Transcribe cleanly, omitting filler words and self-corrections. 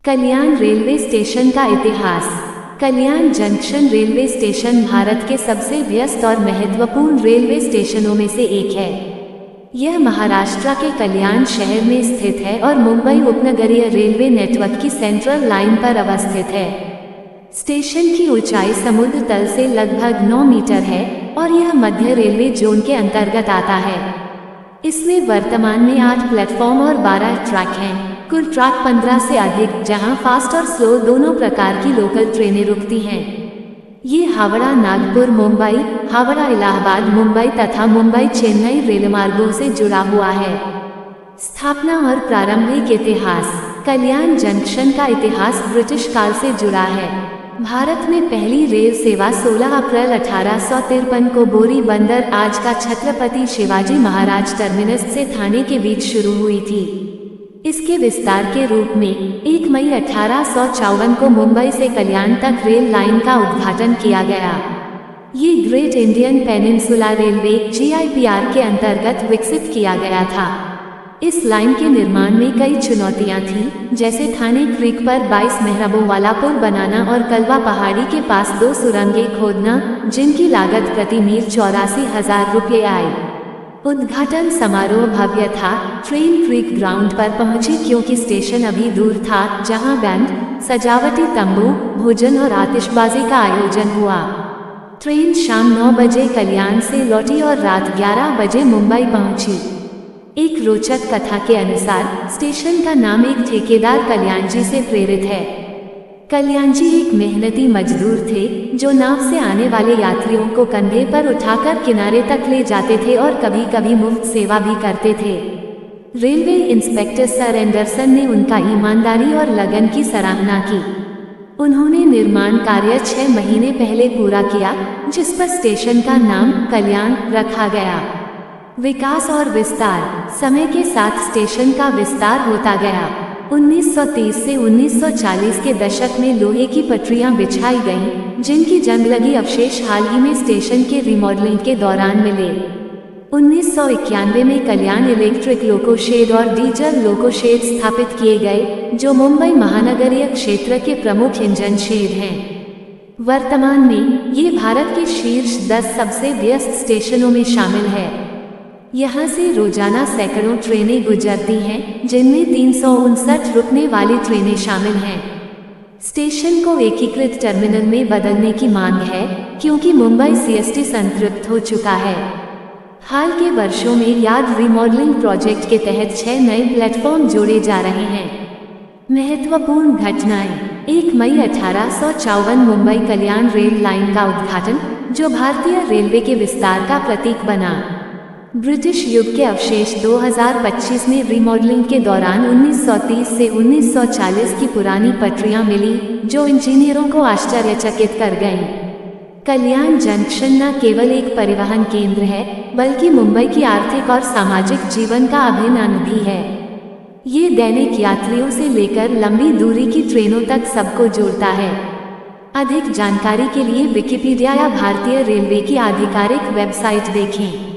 कल्याण railway station का इतिहास। कल्याण junction railway station Bharat के सबसे व्यस्त और महत्वपूर्ण रेलवे स्टेशनों में से एक है। यह महाराष्ट्र के कल्याण शहर में स्थित है और मुंबई उपनगरीय रेलवे नेटवर्क की सेंट्रल लाइन पर अवस्थित है। स्टेशन की ऊंचाई समुद्र तल से लगभग 9 मीटर है और यह मध्य रेलवे जोन के अंतर्गत आता है। इसमें वर्तमान में 8 प्लेटफॉर्म और 12 ट्रैक हैं। कुल ट्रैक 15 से अधिक, जहां फास्ट और स्लो दोनों प्रकार की लोकल ट्रेनें रुकती हैं। ये हावड़ा नागपुर मुंबई, हावड़ा इलाहाबाद मुंबई तथा मुंबई चेन्नई रेलमार्गों से जुड़ा हुआ है। स्थापना और प्रारंभिक इतिहास। कल्याण जंक्शन का इतिहास ब्रिटिश काल से जुड़ा है। भारत में पहली रेल सेवा 16 अप्रैल 1853 को बोरी बंदर, आज का छत्रपति शिवाजी महाराज टर्मिनस से थाने के बीच शुरू हुई थी। इसके विस्तार के रूप में 1 मई 1854 को मुंबई से कल्याण तक रेल लाइन का उद्घाटन किया गया। ये great Indian peninsula railway (GIPR) के अंतर्गत विकसित किया गया था। इस लाइन के निर्माण में कई चुनौतियां थीं, जैसे थाने क्रीक पर 22 मेहराबों वाला पुल बनाना और कलवा पहाड़ी के पास 2 सुरंगें खोदना, जिनकी लागत प्रति मील 84,000 रुपये आई। उद्घाटन समारोह भव्य था। ट्रेन क्रीक ग्राउंड पर पहुंची क्योंकि स्टेशन अभी दूर था, जहां बैंड, सजावटी तंबू, भोजन और आतिशबाजी का आयोजन हुआ। ट्रेन शाम 9 बजे कल्याण से लौटी और रात 11 बजे मुंबई पहुंची। एक रोचक कथा के अनुसार स्टेशन का नाम एक ठेकेदार कल्याणजी से प्रेरित है। कल्याणजी एक मेहनती मजदूर थे जो नाव से आने वाले यात्रियों को कंधे पर उठाकर किनारे तक ले जाते थे और कभी कभी मुफ्त सेवा भी करते थे। रेलवे इंस्पेक्टर सर एंडरसन ने उनका ईमानदारी और लगन की सराहना की। उन्होंने निर्माण कार्य 6 महीने पहले पूरा किया, जिस पर स्टेशन का नाम कल्याण रखा गया। विकास और विस्तार। समय के साथ स्टेशन का विस्तार होता गया। 1930 से 1940 के दशक में लोहे की पटरियां बिछाई गईं, जिनकी जंग लगी अवशेष हाल ही में स्टेशन के रिमॉडलिंग के दौरान मिले। 1991 में कल्याण इलेक्ट्रिक लोको शेड और डीजल लोको शेड स्थापित किए गए, जो मुंबई महानगरीय क्षेत्र के प्रमुख इंजन शेड हैं। वर्तमान में ये भारत के शीर्ष 10 सबसे व्यस्त स्टेशनों में शामिल है। यहाँ से रोजाना सैकड़ों ट्रेनें गुजरती हैं, जिनमें 359 रुकने वाली ट्रेनें शामिल हैं। स्टेशन को एकीकृत टर्मिनल में बदलने की मांग है, क्योंकि मुंबई CST संतृप्त हो चुका है। हाल के वर्षों में यार्ड रिमॉडलिंग प्रोजेक्ट के तहत 6 नए प्लेटफॉर्म जोड़े जा रहे हैं। महत्वपूर्ण घटनाएं। 1 मई 1854 मुंबई कल्याण रेल लाइन का उद्घाटन, जो भारतीय रेलवे के विस्तार का प्रतीक बना। ब्रिटिश युग के अवशेष 2025 में रिमॉडलिंग के दौरान 1930 से 1940 की पुरानी पटरियां मिली, जो इंजीनियरों को आश्चर्यचकित कर गईं। कल्याण जंक्शन न केवल एक परिवहन केंद्र है, बल्कि मुंबई की आर्थिक और सामाजिक जीवन का अभिन्न अंग भी है। ये दैनिक यात्रियों से लेकर लंबी दूरी की ट्रेनों तक सबको जोड़ता है। अधिक जानकारी के लिए विकिपीडिया या भारतीय रेलवे की आधिकारिक वेबसाइट देखें।